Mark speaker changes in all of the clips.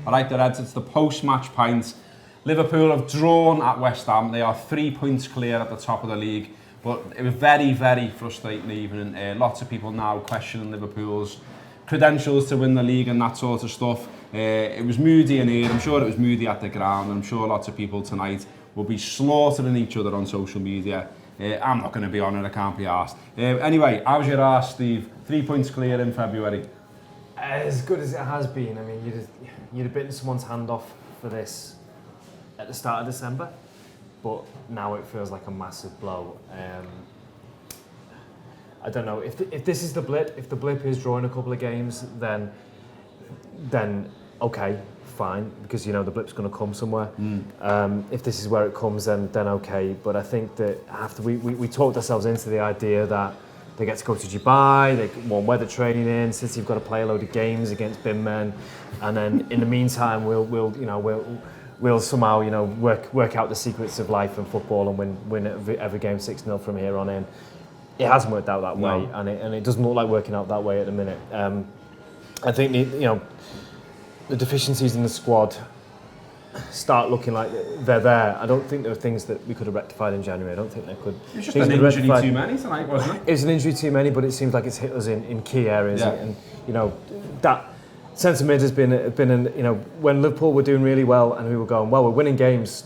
Speaker 1: All right, the Reds, it's the post-match pint. Liverpool have drawn at West Ham. They are 3 points clear at the top of the league. But it was very, very frustrating evening. Lots of people now questioning Liverpool's credentials to win the league and that sort of stuff. It was moody in here. I'm sure it was moody at the ground. I'm sure lots of people tonight will be slaughtering each other on social media. I'm not going to be on it. I can't be arsed. Anyway, how's your arse, Steve? 3 points clear in February.
Speaker 2: As good as it has been. I mean, you'd have bitten someone's hand off for this at the start of December, but now it feels like a massive blow. I don't know if this is the blip. If the blip is drawing a couple of games, then okay, fine, because you know the blip's going to come somewhere. If this is where it comes, then okay. But I think that after we talked ourselves into the idea that they get to go to Dubai, they want weather training in, since you've got to play a load of games against bin men, and then in the meantime we'll somehow work out the secrets of life and football and win every game 6-0 from here on in. It hasn't worked out that way, and it doesn't look like working out that way at the minute. I think the deficiencies in the squad start looking like they're there. I don't think there are things that we could have rectified in January. I don't think they could.
Speaker 1: It was just an injury too many tonight, wasn't it?
Speaker 2: It was an injury too many, but it seems like it's hit us in key areas.
Speaker 1: Yeah.
Speaker 2: And that centre mid has been when Liverpool were doing really well and we were going, well, we're winning games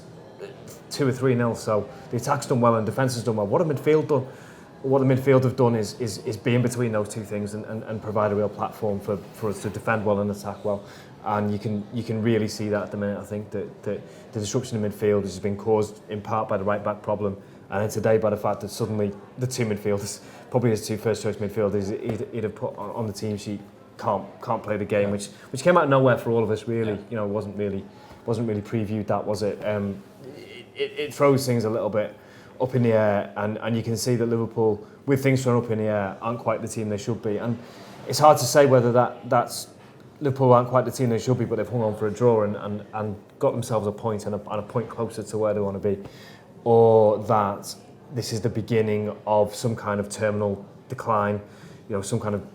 Speaker 2: 2 or 3-0, so the attack's done well and defence has done well. What the midfield have done is be in between those two things and provide a real platform for us to defend well and attack well. And you can really see that at the minute. I think that the disruption in midfield has been caused in part by the right back problem, and then today by the fact that suddenly the two midfielders, probably his two first choice midfielders, he'd have put on the team sheet can't play the game, which came out of nowhere for all of us. Really, it wasn't really previewed. That was it. It throws things a little bit up in the air, and you can see that Liverpool, with things thrown up in the air, aren't quite the team they should be. And it's hard to say whether that's Liverpool aren't quite the team they should be, but they've hung on for a draw and got themselves a point and a point closer to where they want to be, or that this is the beginning of some kind of terminal decline, some kind of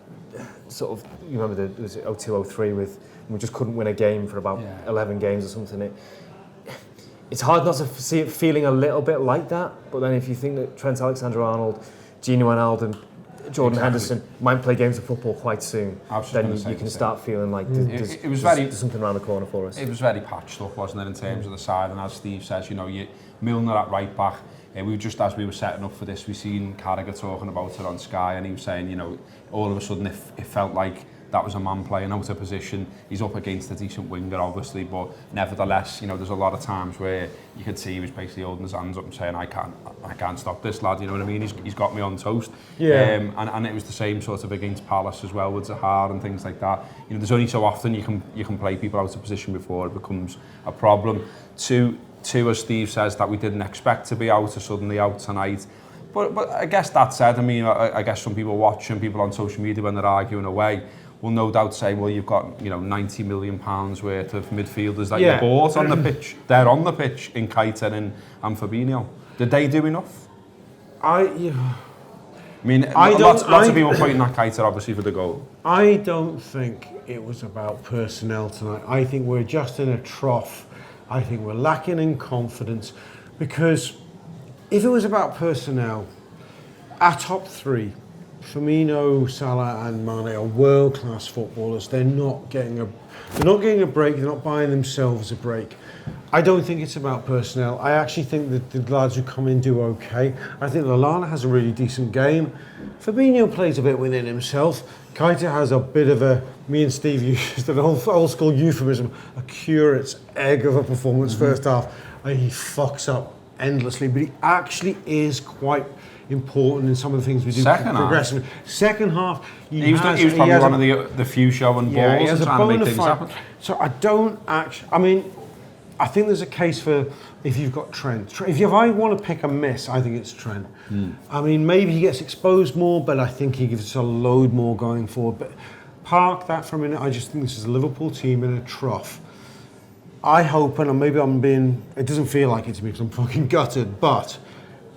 Speaker 2: sort of, you remember was it 02-03 with we just couldn't win a game for about 11 games or something. It's hard not to see it feeling a little bit like that, but then if you think that Trent Alexander-Arnold, Gino Wijnaldum, Jordan Henderson might play games of football quite soon, then you can start feeling like there's something around the corner for us.
Speaker 1: It was very patched up, wasn't it, in terms of the side, and as Steve says, Milner at right back. Just as we were setting up for this, we seen Carragher talking about it on Sky, and he was saying, all of a sudden it felt like that was a man playing out of position. He's up against a decent winger, obviously, but nevertheless, there's a lot of times where you could see he was basically holding his hands up and saying, I can't stop this lad, you know what I mean? He's got me on toast.
Speaker 2: Yeah.
Speaker 1: And it was the same sort of against Palace as well with Zaha and things like that. There's only so often you can play people out of position before it becomes a problem. Two, as Steve says, that we didn't expect to be out are suddenly out tonight. But I guess that said, I guess some people watching, people on social media when they're arguing away, will no doubt say, well, you've got £90 million worth of midfielders that you bought on the pitch. They're on the pitch in Keita and Fabinho. Did they do enough? Lots of people pointing at Keita obviously for the goal.
Speaker 3: I don't think it was about personnel tonight. I think we're just in a trough. I think we're lacking in confidence, because if it was about personnel, our top three, Firmino, Salah and Mane, are world-class footballers. They're not getting a break. They're not buying themselves a break. I don't think it's about personnel. I actually think that the lads who come in do okay. I think Lallana has a really decent game. Fabinho plays a bit within himself. Keita has a bit of a, me and Steve used an old school euphemism, a curate's egg of a performance first half. He fucks up endlessly, but he actually is quite important in some of the things we do progressively. Second half, he was probably one of the few showing balls and trying to make things happen. So I think there's a case for if you've got Trent. If I want to pick a miss, I think it's Trent. Maybe he gets exposed more, but I think he gives us a load more going forward. But park that for a minute. I just think this is a Liverpool team in a trough. I hope, and maybe it doesn't feel like it to me because I'm fucking gutted, but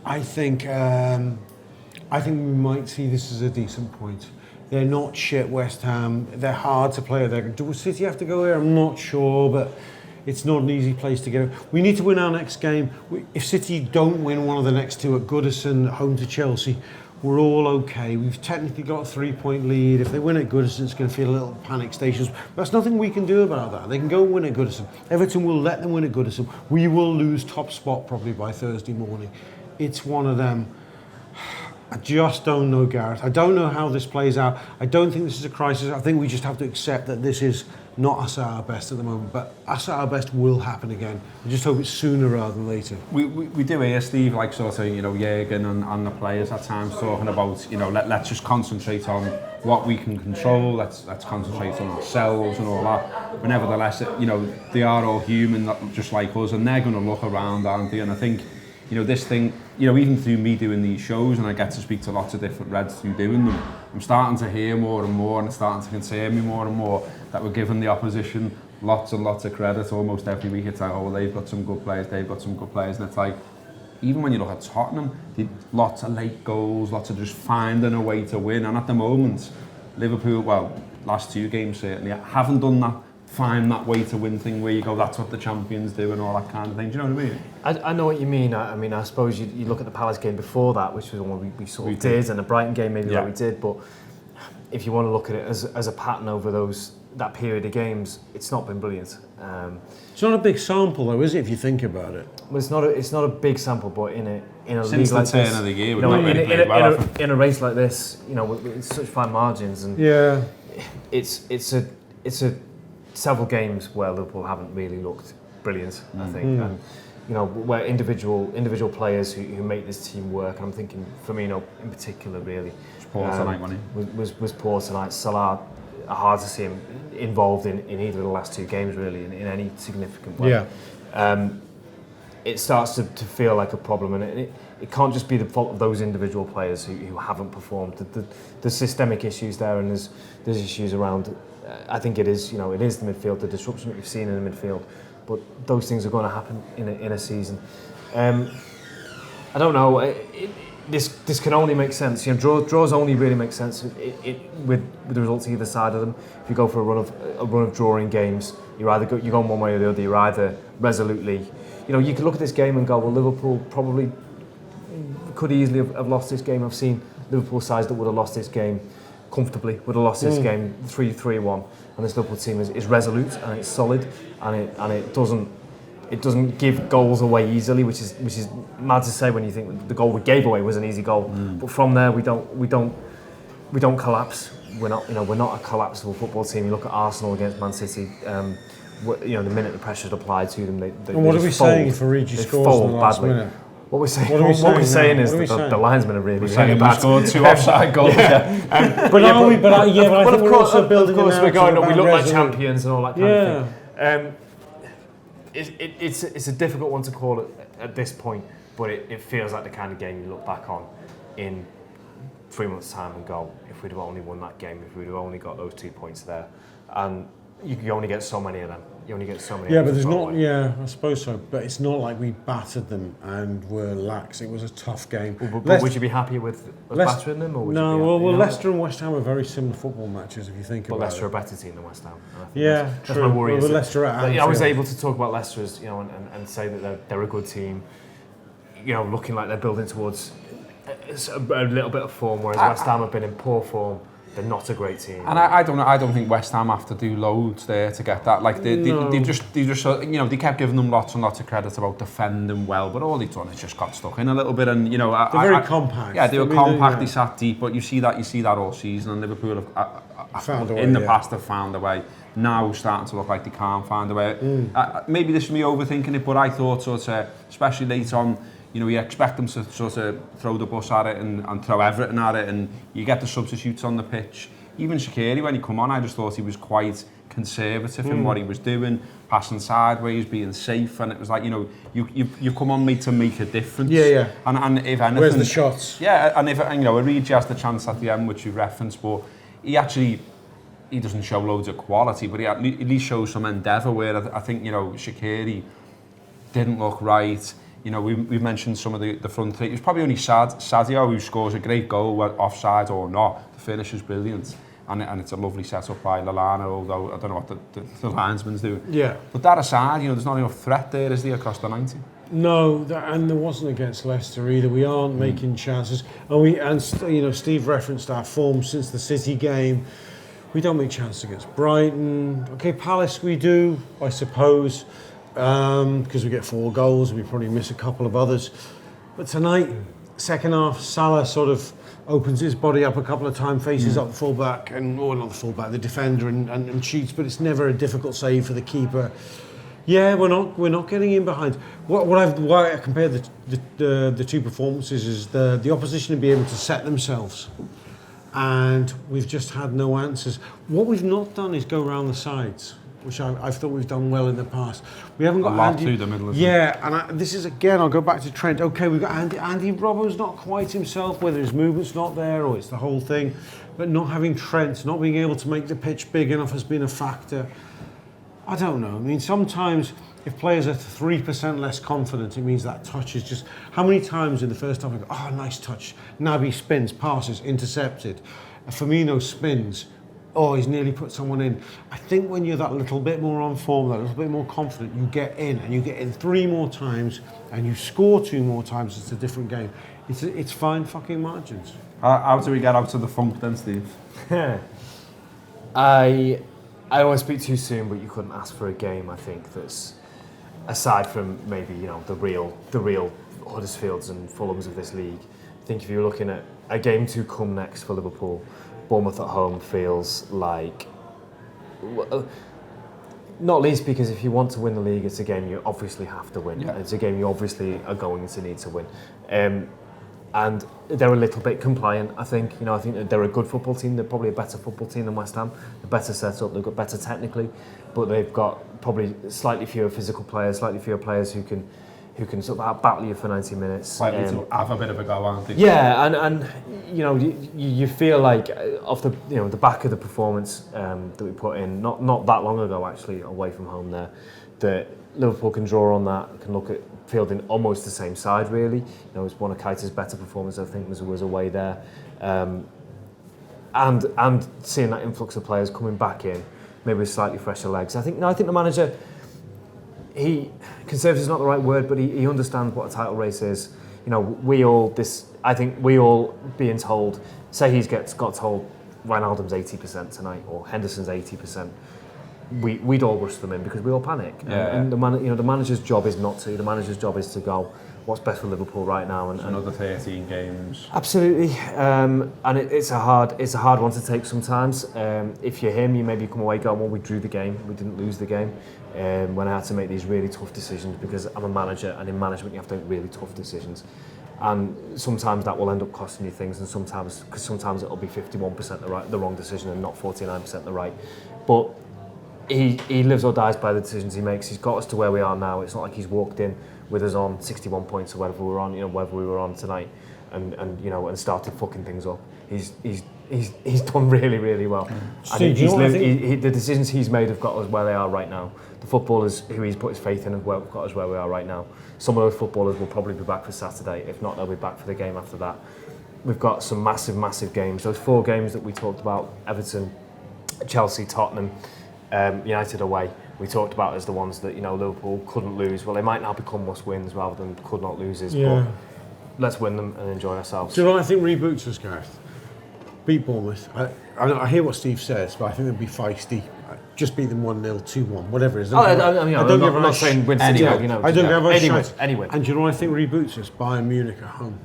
Speaker 3: I think we might see this as a decent point. They're not shit, West Ham. They're hard to play. Do City have to go there? I'm not sure, but it's not an easy place to go. We need to win our next game. If City don't win one of the next two at Goodison, home to Chelsea, we're all okay. We've technically got a 3-point lead. If they win at Goodison, it's going to feel a little panic stations. There's nothing we can do about that. They can go win at Goodison. Everton will let them win at Goodison. We will lose top spot probably by Thursday morning. It's one of them. I just don't know, Gareth. I don't know how this plays out. I don't think this is a crisis. I think we just have to accept that this is not us at our best at the moment, but us at our best will happen again. I just hope it's sooner rather than later.
Speaker 1: We do hear, Steve, like sort of, you know, Jürgen and the players at times talking about, you know, let's just concentrate on what we can control, let's concentrate on ourselves and all that. But nevertheless, you know, they are all human, just like us, and they're going to look around, aren't they? And I think, you know, this thing, you know, even through me doing these shows, and I get to speak to lots of different Reds through doing them, I'm starting to hear more and more, and it's starting to concern me more and more that we're giving the opposition lots and lots of credit almost every week. It's like, oh, they've got some good players, and it's like, even when you look at Tottenham, lots of late goals, lots of just finding a way to win, and at the moment, Liverpool, well, last 2 games certainly, haven't done that. Find that way to win thing where you go, that's what the champions do and all that kind of thing. Do you know what I mean?
Speaker 2: I know what you mean. I mean, I suppose you look at the Palace game before that, which was the one we sort of did, and the Brighton game maybe that we did, but if you want to look at it as a pattern over that period of games, it's not been brilliant.
Speaker 3: It's not a big sample though, is it, if you think about it?
Speaker 2: Well, it's not a big sample, but in a
Speaker 1: since
Speaker 2: league like
Speaker 1: the turn
Speaker 2: this,
Speaker 1: of the year,
Speaker 2: you know, in a race like this, you know, with such fine margins, and it's a several games where Liverpool haven't really looked brilliant, I think, and you know, where individual players who make this team work, and I'm thinking Firmino in particular really
Speaker 1: poor tonight, wasn't he?
Speaker 2: was poor tonight. Salah, hard to see him involved in either of the last 2 games really in any significant way. It starts to feel like a problem, and it can't just be the fault of those individual players who haven't performed. There's systemic issues there, and there's issues around. I think it is the midfield, the disruption that we've seen in the midfield, but those things are going to happen in a season. I don't know. This can only make sense. You know, draws only really make sense with the results either side of them. If you go for a run of drawing games, you're going one way or the other. You're either resolutely, you know, you could look at this game and go, well, Liverpool probably could easily have lost this game. I've seen Liverpool sides that would have lost this game comfortably, would have lost this game 3-1, and this Liverpool team is resolute and it's solid, and it doesn't give goals away easily, which is mad to say when you think the goal we gave away was an easy goal. But from there we don't collapse. We're not a collapsible football team. You look at Arsenal against Man City. You know, the minute the pressure's applied to them, they
Speaker 3: and what
Speaker 2: just
Speaker 3: are we
Speaker 2: fold.
Speaker 3: saying if Origi scores in the last minute?
Speaker 2: What we're saying is that the linesmen are really bad.
Speaker 1: Scored 2 offside goals.
Speaker 3: But I think we're also building.
Speaker 2: Of course, we're going. We look like champions and all that kind of thing. It's a difficult one to call at this point, but it feels like the kind of game you look back on in 3 months' time and go, if we'd have only won that game, if we'd have only got those 2 points there, and you only get so many of them. You only get so many.
Speaker 3: Yeah, but there's not. Yeah, I suppose so. But it's not like we battered them and were lax. It was a tough game.
Speaker 2: But would you be happy with battering them? Or would you be happy,
Speaker 3: Leicester and West Ham are very similar football matches if you think about it.
Speaker 2: But Leicester are a better team than West Ham.
Speaker 3: Yeah,
Speaker 2: that's my worry.
Speaker 3: Well, Leicester at Anfield.
Speaker 2: I was able to talk about Leicester as, you know, and say that they're a good team. You know, looking like they're building towards a little bit of form, whereas West Ham have been in poor form. They're not a great team.
Speaker 1: And I don't think West Ham have to do loads there to get that. Like they just you know, they kept giving them lots and lots of credit about defending well, but all they've done is just got stuck in a little bit, and you know,
Speaker 3: they're very compact.
Speaker 1: Yeah, they were compact. They sat deep, but you see that all season, and Liverpool have
Speaker 3: found a way,
Speaker 1: in the past have found a way. Now starting to look like they can't find a way. Maybe this is me overthinking it, but I thought sort of, especially late on, you know, you expect them to sort of throw the bus at it and throw everything at it, and you get the substitutes on the pitch. Even Shaqiri, when he come on, I just thought he was quite conservative in what he was doing, passing sideways, being safe, and it was like, you know, you come on to make a difference.
Speaker 3: Yeah.
Speaker 1: And if anything,
Speaker 3: where's the shots?
Speaker 1: Yeah, and if, you know, Origi has the chance at the end, which you referenced, but he doesn't show loads of quality, but he at least shows some endeavour. Where I think, you know, Shaqiri didn't look right. You know, we've mentioned some of the front three. It was probably only Sadio who scores a great goal, offside or not. The finish is brilliant. And it's a lovely setup by Lallana, although I don't know what the linesman's doing.
Speaker 3: Yeah.
Speaker 1: But that aside, you know, there's not enough threat there, is there, across the 90?
Speaker 3: No, and there wasn't against Leicester either. We aren't making chances. And Steve referenced our form since the City game. We don't make chances against Brighton. Okay, Palace we do, I suppose, because we get 4 goals. We probably miss a couple of others. But tonight, second half, Salah sort of opens his body up a couple of times, faces up the fullback, not the fullback, the defender, and shoots. But it's never a difficult save for the keeper. Yeah, we're not getting in behind. Why I compare the two performances is the opposition to be able to set themselves, and we've just had no answers. What we've not done is go around the sides, which I've thought we've done well in the past. We haven't got
Speaker 1: a lot
Speaker 3: Andy
Speaker 1: through the middle.
Speaker 3: And this is again. I'll go back to Trent. Okay, we've got Andy Robbo's not quite himself, whether his movement's not there or it's the whole thing. But not having Trent, not being able to make the pitch big enough has been a factor. I don't know. I mean, sometimes if players are 3% less confident, it means that touch is just... How many times in the first half we go, oh, nice touch. Naby spins, passes, intercepted. Firmino spins. Oh, he's nearly put someone in. I think when you're that little bit more on form, that little bit more confident, you get in, and you get in 3 more times, and you score 2 more times, it's a different game. It's fine fucking margins.
Speaker 1: How do we get out of the funk then, Steve?
Speaker 2: I don't want to speak too soon, but you couldn't ask for a game, I think, that's, aside from maybe, you know, the real Huddersfields and Fulhams of this league. I think if you're looking at a game to come next for Liverpool, Bournemouth at home feels like, not least because if you want to win the league, it's a game you obviously have to win. Yeah. It's a game you obviously are going to need to win. And they're a little bit compliant, I think. You know, I think that they're a good football team. They're probably a better football team than West Ham. They're better set up. They've got better technically, but they've got probably slightly fewer physical players, slightly fewer players who can sort of out-battle you for 90 minutes.
Speaker 1: Slightly to have a bit of a go, aren't they?
Speaker 2: Yeah, and you know, you feel like off the the back of the performance that we put in not that long ago, actually, away from home there, that Liverpool can draw on that, can look at fielding almost the same side, really. You know, it's one of Keita's better performances, I think, was away there. And seeing that influx of players coming back in, maybe with slightly fresher legs. I think the manager, conservative is not the right word, but he understands what a title race is. You know, I think we all being told, say he's got told Wijnaldum's 80% tonight or Henderson's 80%. We'd all rush them in because we all panic.
Speaker 1: Yeah.
Speaker 2: And the manager's job is not to. The manager's job is to go, what's best for Liverpool right now? And
Speaker 1: another 13 games.
Speaker 2: Absolutely. And it's a hard one to take sometimes. If you're him, you maybe come away going, well, we drew the game, we didn't lose the game. When I had to make these really tough decisions, because I'm a manager, and in management you have to make really tough decisions. And sometimes that will end up costing you things, and sometimes it'll be 51% the wrong decision and not 49% the right. But he lives or dies by the decisions he makes. He's got us to where we are now. It's not like he's walked in with us on 61 points or whatever we were on tonight, and started fucking things up. He's done really, really well.
Speaker 3: Steve,
Speaker 2: the decisions he's made have got us where they are right now. The footballers who he's put his faith in have got us where we are right now. Some of those footballers will probably be back for Saturday. If not, they'll be back for the game after that. We've got some massive, massive games. Those 4 games that we talked about, Everton, Chelsea, Tottenham, United away, we talked about as the ones that Liverpool couldn't lose. Well, they might now become must-wins rather than could not loses. Yeah. But let's win them and enjoy ourselves.
Speaker 3: Do you know what I think reboots us, Gareth? Beat Bournemouth. I hear what Steve says, but I think they'd be feisty. Just beat them 1-0, 2-1, whatever it is.
Speaker 2: I'm not saying win City. I don't give a shot.
Speaker 3: Anyway. And do you know what I think reboots us? Bayern Munich at home.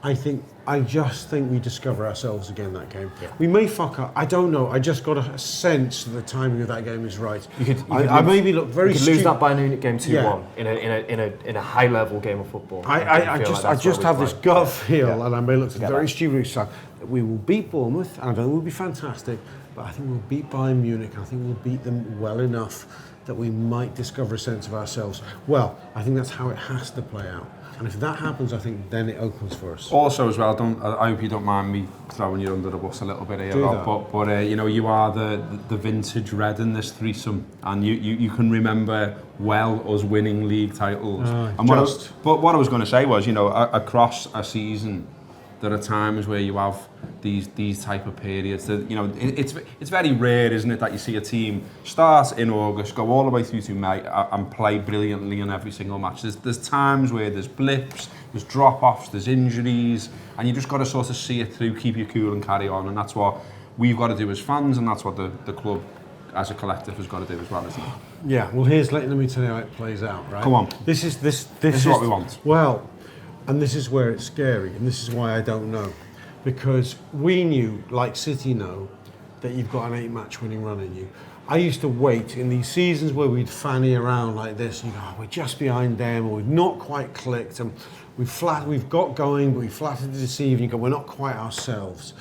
Speaker 3: I just think we discover ourselves again that game. Yeah. We may fuck up. I don't know. I just got a sense that the timing of that game is right. I maybe look very.
Speaker 2: You could lose that Bayern Munich game 2-1 in a high level game of football.
Speaker 3: I just have this gut feel, and I may look very stupid, that we will beat Bournemouth, and I don't think we'll be fantastic, but I think we'll beat Bayern Munich. I think we'll beat them well enough that we might discover a sense of ourselves. Well, I think that's how it has to play out. And if that happens, I think then it opens for us.
Speaker 1: Also, as well, I hope you don't mind me throwing you under the bus a little bit here, Rob, but you know, you are the vintage red in this threesome, and you can remember well us winning league titles. But what I was going to say was, you know, across a season, there are times where you have these type of periods that, you know, it's very rare, isn't it, that you see a team start in August, go all the way through to May and play brilliantly in every single match. There's times where there's blips, there's drop-offs, there's injuries, and you just got to sort of see it through, keep your cool and carry on, and that's what we've got to do as fans, and that's what the club as a collective has got to do as well, isn't it?
Speaker 3: Yeah, well, here's letting me tell you how it plays out, right?
Speaker 1: Come on.
Speaker 3: This is
Speaker 1: what we want.
Speaker 3: Well, and this is where it's scary, and this is why I don't know. Because we knew, like City know, that you've got an 8-match winning run in you. I used to wait in these seasons where we'd fanny around like this, and you go, oh, we're just behind them, or we've not quite clicked, and we've got going, but we flattered to deceive, and you go, we're not quite ourselves.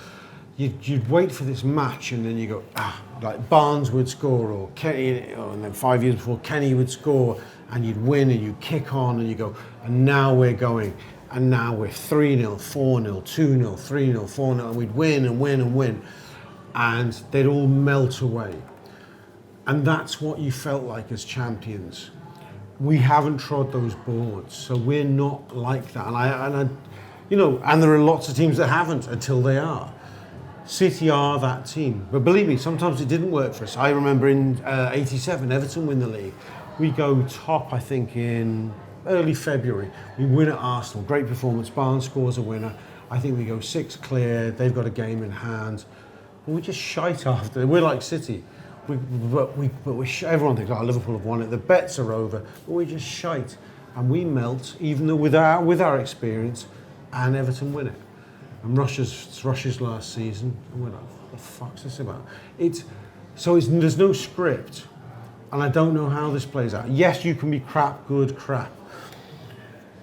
Speaker 3: You'd wait for this match, and then you go, like Barnes would score, or Kenny, and then 5 years before, Kenny would score, and you'd win, and you kick on, and you go, and now we're going. And now we're 3-0, 4-0, 2-0, 3-0, 4-0, and we'd win and win and win. And they'd all melt away. And that's what you felt like as champions. We haven't trod those boards, so we're not like that. And I you know, and there are lots of teams that haven't until they are. City are that team. But believe me, sometimes it didn't work for us. I remember in '87, Everton win the league. We go top, I think, in early February. We win at Arsenal, great performance. Barnes scores a winner. I think we go 6 clear. They've got a game in hand. But we just shite after. We're like City. Everyone thinks, oh, Liverpool have won it. The bets are over. But we just shite, and we melt, even though with our experience, and Everton win it. And Russia's last season, and we're like, what the fuck's this about? There's no script, and I don't know how this plays out. Yes, you can be crap, good, crap.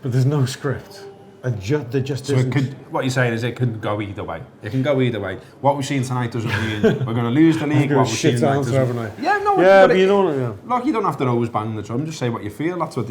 Speaker 3: But there's no script. There just isn't.
Speaker 1: What you're saying is it could go either way. It can go either way. What we've seen tonight doesn't mean we're going to lose the league. What we've seen tonight doesn't.
Speaker 3: Yeah,
Speaker 1: but
Speaker 3: you know.
Speaker 1: Look, you don't have to always bang the drum. Just say what you feel. That's what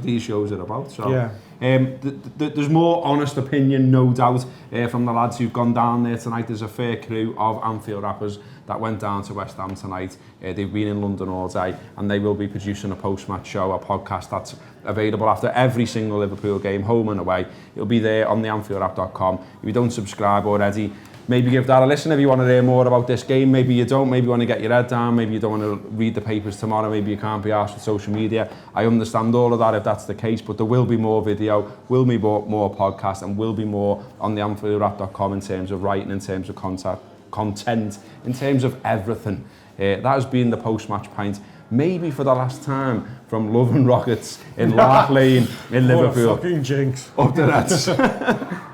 Speaker 1: these shows are about. So, there's more honest opinion, no doubt, from the lads who've gone down there tonight. There's a fair crew of Anfield Wrappers that went down to West Ham tonight. They've been in London all day, and they will be producing a post-match show, a podcast that's available after every single Liverpool game, home and away. It'll be there on the AnfieldWrap.com. If you don't subscribe already, maybe give that a listen if you want to hear more about this game. Maybe you don't. Maybe you want to get your head down. Maybe you don't want to read the papers tomorrow. Maybe you can't be arsed with social media. I understand all of that if that's the case, but there will be more video, will be more podcast, and will be more on the AnfieldWrap.com in terms of writing, in terms of content, in terms of everything. That has been the post-match pint, maybe for the last time, from Love and Rockets in Lark Lane in Liverpool.
Speaker 3: What a fucking jinx.
Speaker 1: Up the Reds.